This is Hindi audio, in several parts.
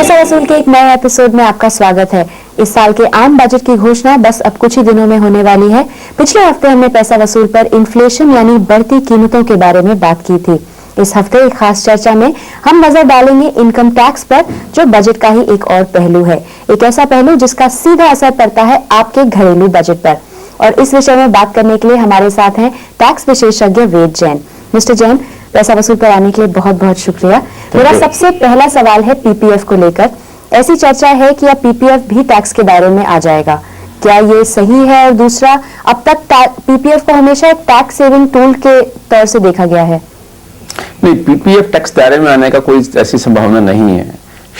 पैसा वसूल के एक नए एपिसोड में आपका स्वागत है। इस साल के आम बजट की घोषणा बस अब कुछ ही दिनों में होने वाली है। पिछले हफ्ते हमने पैसा वसूल पर इन्फ्लेशन यानी बढ़ती कीमतों के बारे में बात की थी। इस हफ्ते एक खास चर्चा में हम नजर डालेंगे इनकम टैक्स पर, जो बजट का ही एक और पहलू है, एक ऐसा पहलू जिसका सीधा असर पड़ता है आपके घरेलू बजट पर। और इस विषय में बात करने के लिए हमारे साथ हैं टैक्स विशेषज्ञ वेद जैन। मिस्टर जैन, पैसा वसूल पर आने के लिए बहुत बहुत शुक्रिया। मेरा सबसे पहला सवाल है पीपीएफ को लेकर। ऐसी चर्चा है कि अब पीपीएफ भी टैक्स के दायरे में आ जाएगा, क्या ये सही है? और दूसरा, अब तक पीपीएफ को हमेशा एक टैक्स सेविंग टूल के तौर से देखा गया है। नहीं, पीपीएफ टैक्स दायरे में आने का कोई ऐसी संभावना नहीं है।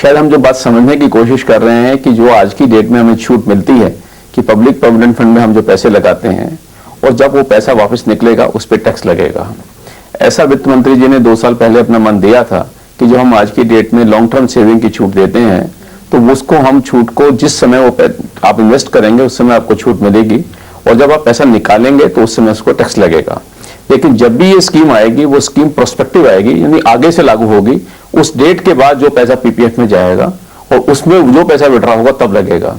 शायद हम जो बात समझने की कोशिश कर रहे हैं कि जो आज की डेट में हमें छूट मिलती है कि पब्लिक प्रोविडेंट फंड में हम जो पैसे लगाते हैं और जब वो पैसा वापस निकलेगा उस पर टैक्स लगेगा। ऐसा वित्त मंत्री जी ने 2 साल पहले अपना मन दिया था कि जो हम आज की डेट में लॉन्ग टर्म सेविंग की छूट देते हैं तो उसको हम छूट को जिस समय वो आप इन्वेस्ट करेंगे उस समय आपको छूट मिलेगी और जब आप पैसा निकालेंगे तो उस समय उसको टैक्स लगेगा। लेकिन जब भी ये स्कीम आएगी वो स्कीम प्रोस्पेक्टिव आएगी, यानी आगे से लागू होगी। उस डेट के बाद जो पैसा पीपीएफ में जाएगा और उसमें जो पैसा विड्रॉ होगा तब लगेगा।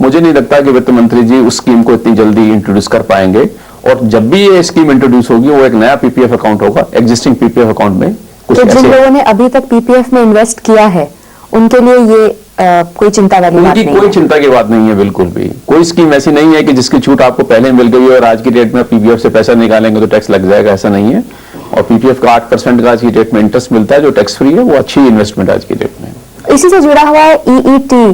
मुझे नहीं लगता कि वित्त मंत्री जी उस स्कीम को इतनी जल्दी इंट्रोड्यूस कर पाएंगे और जब भी ये स्कीम इंट्रोड्यूस होगी वो एक नया पीपीएफ अकाउंट होगा, एग्जिस्टिंग पीपीएफ अकाउंट में। तो जिन लोगों ने अभी तक पीपीएफ में इन्वेस्ट किया है उनके लिए ये कोई चिंता वाली बात नहीं है? कोई चिंता की बात नहीं है, बिल्कुल भी। कोई स्कीम ऐसी नहीं है कि जिसकी छूट आपको पहले मिल गई और आज की डेट में पीपीएफ से पैसा निकालेंगे तो टैक्स लग जाएगा, ऐसा नहीं है। और पीपीएफ का 8% का आज की डेट में इंटरेस्ट मिलता है जो टैक्स फ्री है, वो अच्छी इन्वेस्टमेंट आज की डेट में। इसी से जुड़ा हुआ है ईईटी।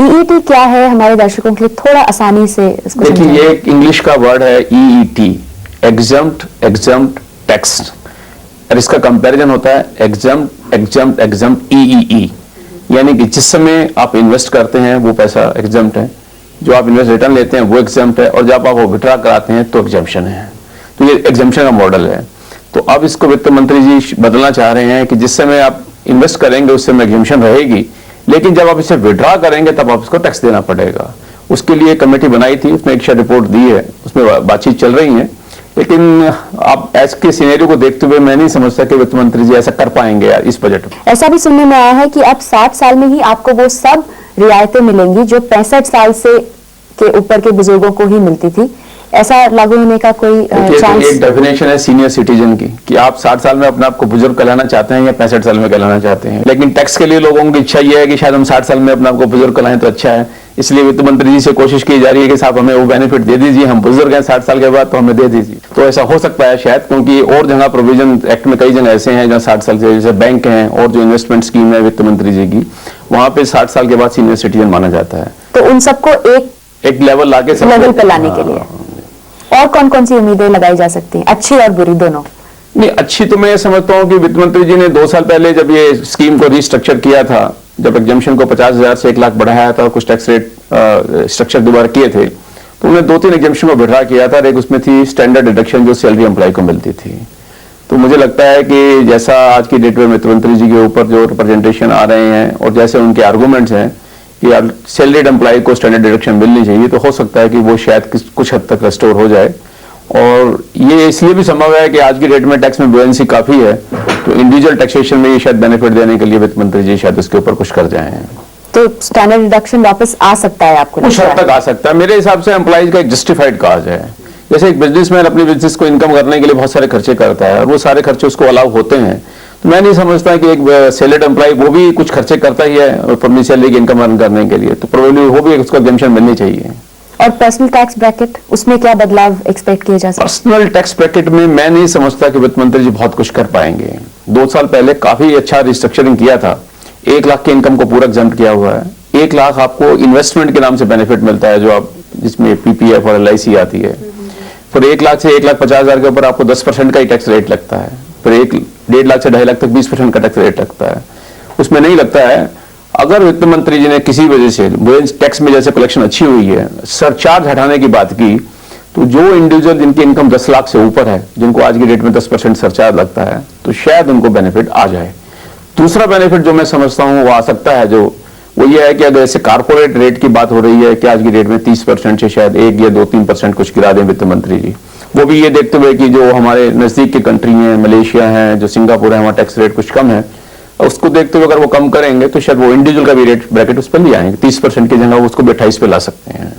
ईईटी क्या है, हमारे दर्शकों के लिए थोड़ा आसानी से इसको देखिए, ये एक इंग्लिश का वर्ड है ईईटी, एग्जम्प्ट टैक्स, और इसका कंपैरिजन होता है एग्जम्प्ट ईईई, यानी कि जिस समय आप इन्वेस्ट करते हैं वो पैसा एग्जम्प्ट है, जो आप इन्वेस्ट रिटर्न लेते हैं वो एग्जम्प्ट है, और जब आप वो विड्रॉ कराते हैं तो एग्जम्पशन है। तो ये एग्जम्पशन का मॉडल है। तो अब इसको वित्त मंत्री जी बदलना चाह रहे हैं कि जिस समय आप इन्वेस्ट करेंगे उस समय एग्जम्पशन रहेगी, लेकिन जब आप इसे विड्रॉ करेंगे तब आप इसको टैक्स देना पड़ेगा। उसके लिए कमेटी बनाई थी, उसमें एक रिपोर्ट दी है, उसमें बातचीत चल रही है। लेकिन आप ऐसे के सिनेरियो को देखते हुए मैं नहीं समझता कि वित्त मंत्री जी ऐसा कर पाएंगे यार इस बजट में। ऐसा भी सुनने में आया है कि अब 60 साल में ही आपको वो सब रियायतें मिलेंगी जो 65 साल से के ऊपर के बुजुर्गों को ही मिलती थी। ऐसा लागू होने का कोई चांस? एक डेफिनेशन है सीनियर सिटीजन की कि आप 60 साल में अपने आप को बुजुर्ग कहलाना चाहते हैं या 65 साल में कहलाना चाहते हैं। लेकिन टैक्स के लिए लोगों की इच्छा यह है कि शायद हम 60 साल में अपने आप को बुजुर्ग कहलाएं तो अच्छा है। इसलिए वित्त मंत्री जी से कोशिश की जा रही है कि साहब हमें वो बेनिफिट दे दीजिए, हम बुजुर्ग हैं 60 साल के बाद तो हमें दे दीजिए। तो ऐसा हो सकता है शायद, क्योंकि और जगह प्रोविजन एक्ट में कई जगह ऐसे हैं जहाँ 60 साल से, जैसे बैंक हैं और जो इन्वेस्टमेंट स्कीम है वित्त मंत्री जी की, वहां पे 60 साल के बाद सीनियर सिटीजन माना जाता है। तो उन सबको एक लेवल लेवल पे लाने के लिए और कौन कौन सी उम्मीदें लगाई जा सकती हैं, अच्छी और बुरी दोनों? नहीं, अच्छी तो मैं समझता हूँ कि वित्त मंत्री जी ने 2 साल पहले जब ये स्कीम को रिस्ट्रक्चर किया था, जब एग्जम्पशन को 50,000 से 1 लाख बढ़ाया था और कुछ टैक्स रेट स्ट्रक्चर दोबारा किए थे, तो उन्होंने 2-3 एग्जम्पशन को विड्रॉ किया था। एक उसमें थी स्टैंडर्ड डिडक्शन जो सैलरी एम्प्लॉय को मिलती थी। तो मुझे लगता है कि जैसा आज की डेट में वित्त मंत्री जी के ऊपर जो रिप्रेजेंटेशन आ रहे हैं और जैसे उनके आर्गूमेंट्स हैं कि सैलरीड एम्प्लॉय को स्टैंडर्ड डिडक्शन मिलनी चाहिए, तो हो सकता है कि वो शायद कुछ हद तक रेस्टोर हो जाए। और ये इसलिए भी संभव है कि आज की डेट में टैक्स में बुएंसी काफी है, तो इंडिविजुअल टैक्सेशन में ये शायद बेनिफिट देने के लिए वित्त मंत्री जी शायद उसके ऊपर कुछ कर जाए। तो स्टैंडर्ड डिडक्शन वापस आ सकता है आपको? कुछ हद तक आ सकता है। मेरे हिसाब से एम्प्लॉइज का एक जस्टिफाइड काज है। जैसे एक बिजनेसमैन अपनी बिजनेस को इनकम करने के लिए बहुत सारे खर्चे करता है और वो सारे खर्चे उसको अलाउ होते हैं, तो मैं नहीं समझता कि एक सैलरीड एम्प्लॉय वो भी कुछ खर्चे करता ही है अपनी सैलरी की इनकम अर्न करने के लिए, तो प्रोबेबली वो भी उसको एग्जम्पशन मिलनी चाहिए। और पर्सनल टैक्स ब्रैकेट, उसमें क्या बदलाव एक्सपेक्ट किए जा सकते हैं? पर्सनल टैक्स ब्रैकेट में मैं नहीं समझता कि वित्त मंत्री जी बहुत कुछ कर पाएंगे। 2 साल पहले काफी अच्छा रिस्ट्रक्चरिंग किया था। 1 लाख की इनकम को पूरा एग्जम्प्ट किया हुआ है। 1 लाख आपको इन्वेस्टमेंट के नाम से बेनिफिट मिलता है, जो आप जिसमें पीपीएफ और एलआईसी आती है। फिर 1 लाख से 1,50,000 के ऊपर आपको 10% का ही टैक्स रेट लगता है। फिर 1.5 लाख से 2.5 लाख तक 20% का टैक्स रेट लगता है। उसमें नहीं लगता है। अगर वित्त मंत्री जी ने किसी वजह से टैक्स में जैसे कलेक्शन अच्छी हुई है, सरचार्ज हटाने की बात की, तो जो इंडिविजुअल जिनकी इनकम 10 लाख से ऊपर है, जिनको आज की डेट में 10% सरचार्ज लगता है, तो शायद उनको बेनिफिट आ जाए। दूसरा बेनिफिट जो मैं समझता हूं वो आ सकता है, जो वो ये है कि अगर ऐसे कारपोरेट रेट की बात हो रही है कि आज की डेट में 30% से शायद 1 या 2-3% कुछ गिरा दें वित्त मंत्री जी, वो भी ये देखते हुए कि जो हमारे नजदीक की कंट्री हैं, मलेशिया है, जो सिंगापुर है, वहाँ टैक्स रेट कुछ कम है, उसको देखते हुए अगर वो कम करेंगे तो शायद वो इंडिविजुअल का भी रेट ब्रैकेट उस पर ले आएंगे, 30% की जगह वो उसको 28 पे ला सकते हैं।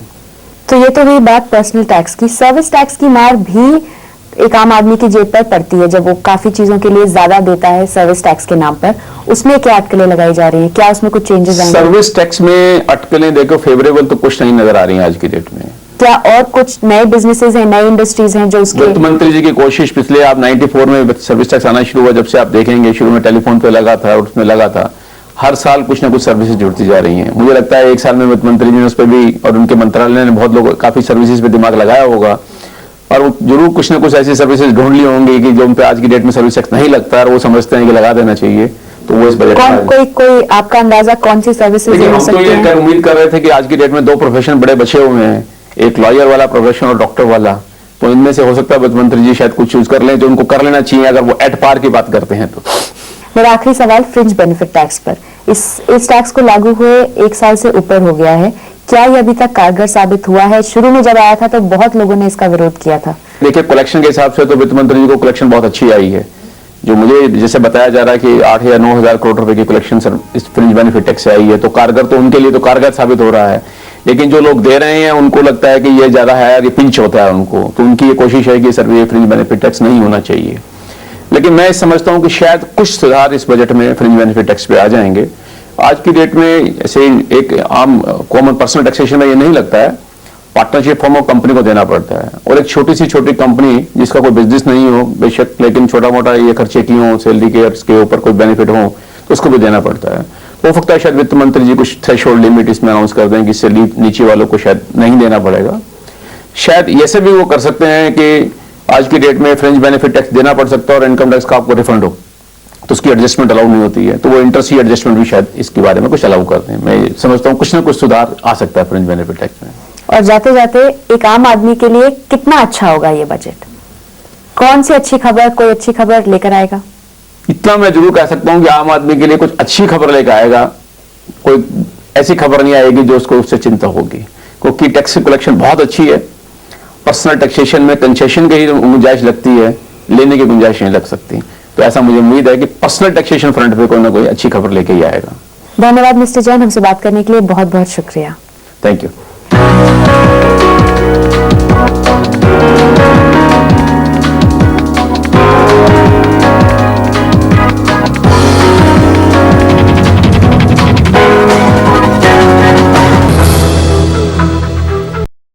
तो ये तो हुई बात पर्सनल टैक्स की। सर्विस टैक्स की मार भी एक आम आदमी की जेब पर पड़ती है जब वो काफी चीजों के लिए ज्यादा देता है सर्विस टैक्स के नाम पर। उसमें क्या अटकलें लगाई जा रही हैं, क्या उसमें कुछ चेंजेस आएंगे? सर्विस टैक्स में अटकलें देखो फेवरेबल तो कुछ नहीं नजर आ रही है आज की डेट में। क्या और कुछ नए बिजनेसेस हैं, नई इंडस्ट्रीज हैं जो उसके? वित्त मंत्री जी की कोशिश पिछले आप 94 में सर्विस टैक्स आना शुरू हुआ, जब से आप देखेंगे शुरू में टेलीफोन पे लगा था और उसमें लगा था, हर साल कुछ ना कुछ सर्विसेज जुड़ती जा रही हैं। मुझे लगता है एक साल में वित्त मंत्री जी ने उस पर भी और उनके मंत्रालय ने बहुत लोग काफी सर्विसेज पे दिमाग लगाया होगा और वो जरूर कुछ ना कुछ ऐसी सर्विसेज ढूंढ ली होंगी कि जो उन पे आज की डेट में सर्विस टैक्स नहीं लगता और वो समझते हैं कि लगा देना चाहिए, तो वो इस बजट कोई आपका अंदाजा कौन सी सर्विसेज हो हम तो सकती ये हैं? उम्मीद कर रहे थे कि आज की डेट में दो प्रोफेशन बड़े बचे हुए हैं, एक लॉयर वाला प्रोफेशन और डॉक्टर वाला, तो इनमें से हो सकता है वित्त मंत्री जी शायद कुछ चूज कर लें जो उनको कर लेना चाहिए अगर वो एट पार की बात करते हैं तो। मेरा आखिरी सवाल फ्रिंज बेनिफिट टैक्स पर। इस टैक्स को लागू हुए 1 साल से ऊपर हो गया है, क्या ये अभी तक कारगर साबित हुआ है? शुरू में जब आया था तो बहुत लोगों ने इसका विरोध किया था। देखिए कलेक्शन के हिसाब से तो वित्त मंत्री जी को कलेक्शन बहुत अच्छी आई है, जो मुझे जैसे बताया जा रहा है कि 8 या 9 हजार करोड़ रुपए की कलेक्शन इस फ्रिंज बेनिफिट टैक्स से आई है, तो कारगर तो उनके लिए तो कारगर साबित हो रहा है, लेकिन जो लोग दे रहे हैं उनको लगता है कि ये ज्यादा है, ये पिंच होता है उनको, तो उनकी ये कोशिश है कि सर ये फ्रिंज बेनिफिट टैक्स नहीं होना चाहिए। लेकिन मैं समझता हूं कि शायद कुछ सुधार इस बजट में फ्रिंज बेनिफिट टैक्स पे आ जाएंगे। आज की डेट में ऐसे एक आम कॉमन पर्सनल टैक्सेशन में ये नहीं लगता है, पार्टनरशिप फॉर्म ऑफ कंपनी को देना पड़ता है, और एक छोटी सी छोटी कंपनी जिसका कोई बिजनेस नहीं हो बेशक, लेकिन छोटा मोटा ये खर्चे की हो, सैलरी के इसके ऊपर कोई बेनिफिट हो तो उसको भी देना पड़ता है। हो सकता है शायद वित्त मंत्री जी कुछ थ्रेशोल्ड लिमिट इसमें अनाउंस कर दें कि इससे नीचे वालों को शायद नहीं देना पड़ेगा। शायद ऐसे भी वो कर सकते हैं कि आज की डेट में फ्रिंज बेनिफिट टैक्स देना पड़ सकता है और इनकम टैक्स का आपको रिफंड हो तो उसकी एडजस्टमेंट अलाउ नहीं होती है, तो वो इंटरेस्ट एडजस्टमेंट भी शायद इसके बारे में कुछ अलाउ करते हैं। मैं समझता हूँ कुछ ना कुछ सुधार आ सकता है फ्रिंज बेनिफिट टैक्स में। और जाते जाते एक आम आदमी के लिए कितना अच्छा होगा ये बजट? कौन सी अच्छी खबर, कोई अच्छी खबर लेकर आएगा? इतना मैं जरूर कह सकता हूं कि आम आदमी के लिए कुछ अच्छी खबर लेकर आएगा, कोई ऐसी खबर नहीं आएगी जो उसको उससे चिंता होगी, क्योंकि टैक्स कलेक्शन बहुत अच्छी है। पर्सनल टैक्सेशन में कंसेशन की ही गुंजाइश लगती है, लेने की गुंजाइश नहीं लग सकती, तो ऐसा मुझे उम्मीद है कि पर्सनल टैक्सेशन फ्रंट पे कोई ना कोई अच्छी खबर लेके ही आएगा। धन्यवाद मिस्टर जैन, हमसे बात करने के लिए बहुत बहुत शुक्रिया। Thank you.